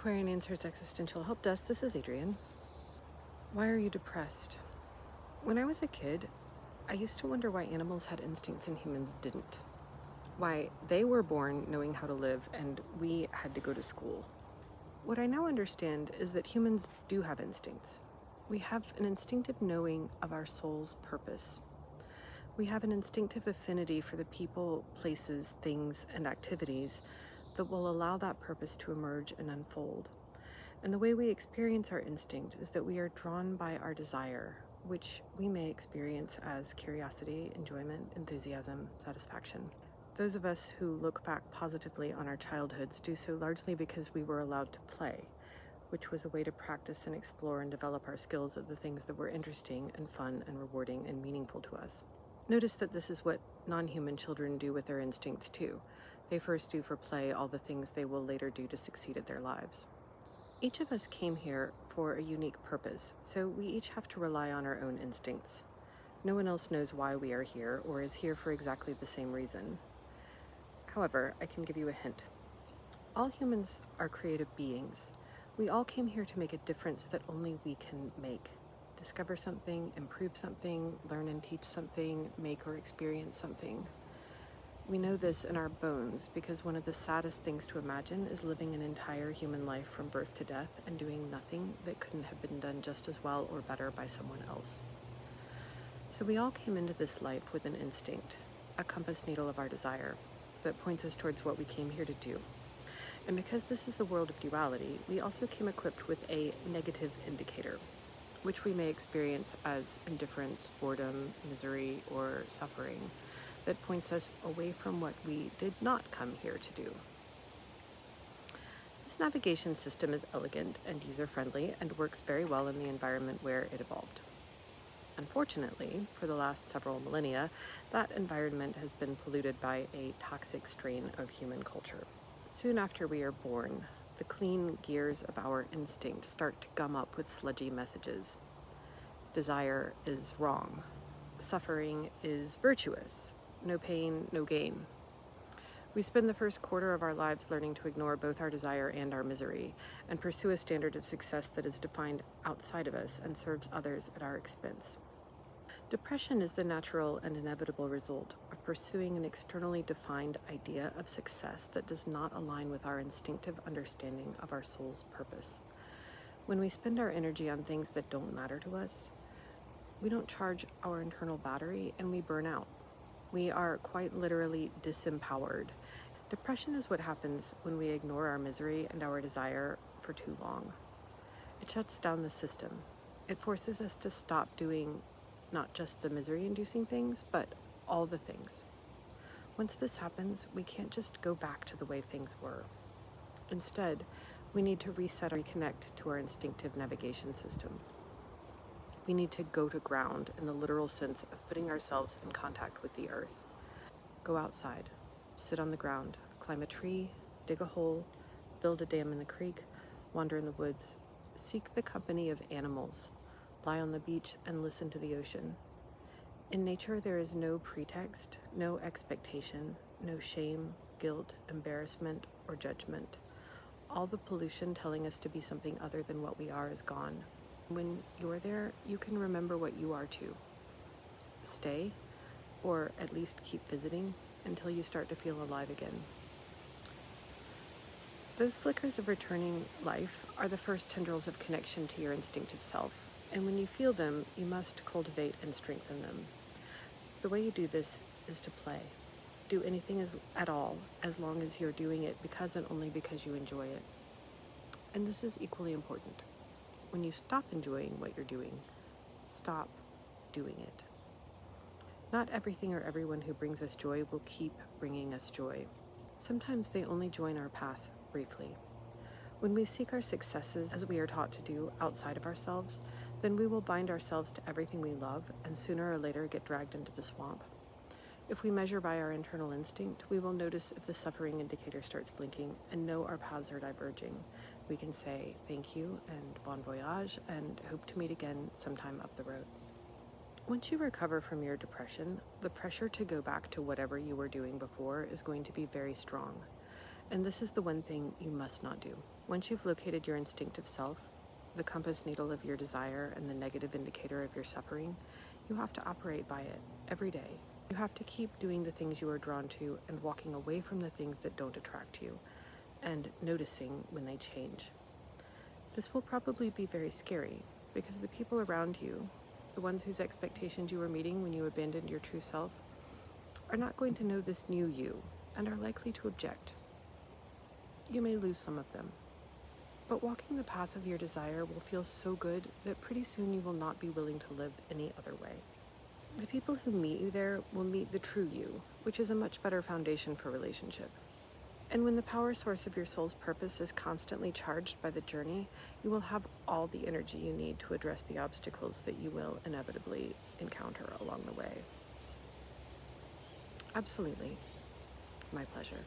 Aquarian Answers Existential Help Desk. This is Adrienne. Why are you depressed? When I was a kid, I used to wonder why animals had instincts and humans didn't. Why they were born knowing how to live and we had to go to school. What I now understand is that humans do have instincts. We have an instinctive knowing of our soul's purpose. We have an instinctive affinity for the people, places, things, and activities that will allow that purpose to emerge and unfold. And the way we experience our instinct is that we are drawn by our desire, which we may experience as curiosity, enjoyment, enthusiasm, satisfaction. Those of us who look back positively on our childhoods do so largely because we were allowed to play, which was a way to practice and explore and develop our skills at the things that were interesting and fun and rewarding and meaningful to us. Notice that this is what non-human children do with their instincts too. They first do for play all the things they will later do to succeed at their lives. Each of us came here for a unique purpose, so we each have to rely on our own instincts. No one else knows why we are here or is here for exactly the same reason. However, I can give you a hint. All humans are creative beings. We all came here to make a difference that only we can make. Discover something, improve something, learn and teach something, make or experience something. We know this in our bones because one of the saddest things to imagine is living an entire human life from birth to death and doing nothing that couldn't have been done just as well or better by someone else. So we all came into this life with an instinct, a compass needle of our desire, that points us towards what we came here to do. And because this is a world of duality, we also came equipped with a negative indicator, which we may experience as indifference, boredom, misery, or suffering, that points us away from what we did not come here to do. This navigation system is elegant and user-friendly and works very well in the environment where it evolved. Unfortunately, for the last several millennia, that environment has been polluted by a toxic strain of human culture. Soon after we are born, the clean gears of our instinct start to gum up with sludgy messages. Desire is wrong. Suffering is virtuous. No pain, no gain. We spend the first quarter of our lives learning to ignore both our desire and our misery, and pursue a standard of success that is defined outside of us and serves others at our expense. Depression is the natural and inevitable result of pursuing an externally defined idea of success that does not align with our instinctive understanding of our soul's purpose. When we spend our energy on things that don't matter to us, we don't charge our internal battery and we burn out. We are quite literally disempowered. Depression is what happens when we ignore our misery and our desire for too long. It shuts down the system. It forces us to stop doing not just the misery-inducing things, but all the things. Once this happens, we can't just go back to the way things were. Instead, we need to reset or reconnect to our instinctive navigation system. We need to go to ground in the literal sense of putting ourselves in contact with the earth. Go outside, sit on the ground, climb a tree, dig a hole, build a dam in the creek, wander in the woods, seek the company of animals, lie on the beach and listen to the ocean. In nature, there is no pretext, no expectation, no shame, guilt, embarrassment, or judgment. All the pollution telling us to be something other than what we are is gone. When you're there, you can remember what you are too. Stay, or at least keep visiting, until you start to feel alive again. Those flickers of returning life are the first tendrils of connection to your instinctive self, and when you feel them, you must cultivate and strengthen them. The way you do this is to play. Do anything at all, as long as you're doing it because and only because you enjoy it. And this is equally important. When you stop enjoying what you're doing, stop doing it. Not everything or everyone who brings us joy will keep bringing us joy. Sometimes they only join our path briefly. When we seek our successes, as we are taught to do, outside of ourselves, then we will bind ourselves to everything we love and sooner or later get dragged into the swamp. If we measure by our internal instinct, we will notice if the suffering indicator starts blinking and know our paths are diverging. We can say thank you and bon voyage and hope to meet again sometime up the road. Once you recover from your depression, the pressure to go back to whatever you were doing before is going to be very strong. And this is the one thing you must not do. Once you've located your instinctive self, the compass needle of your desire and the negative indicator of your suffering, you have to operate by it every day. You have to keep doing the things you are drawn to and walking away from the things that don't attract you, and noticing when they change. This will probably be very scary because the people around you, the ones whose expectations you were meeting when you abandoned your true self, are not going to know this new you and are likely to object. You may lose some of them. But walking the path of your desire will feel so good that pretty soon you will not be willing to live any other way. The people who meet you there will meet the true you, which is a much better foundation for relationship. And when the power source of your soul's purpose is constantly charged by the journey, you will have all the energy you need to address the obstacles that you will inevitably encounter along the way. Absolutely. My pleasure.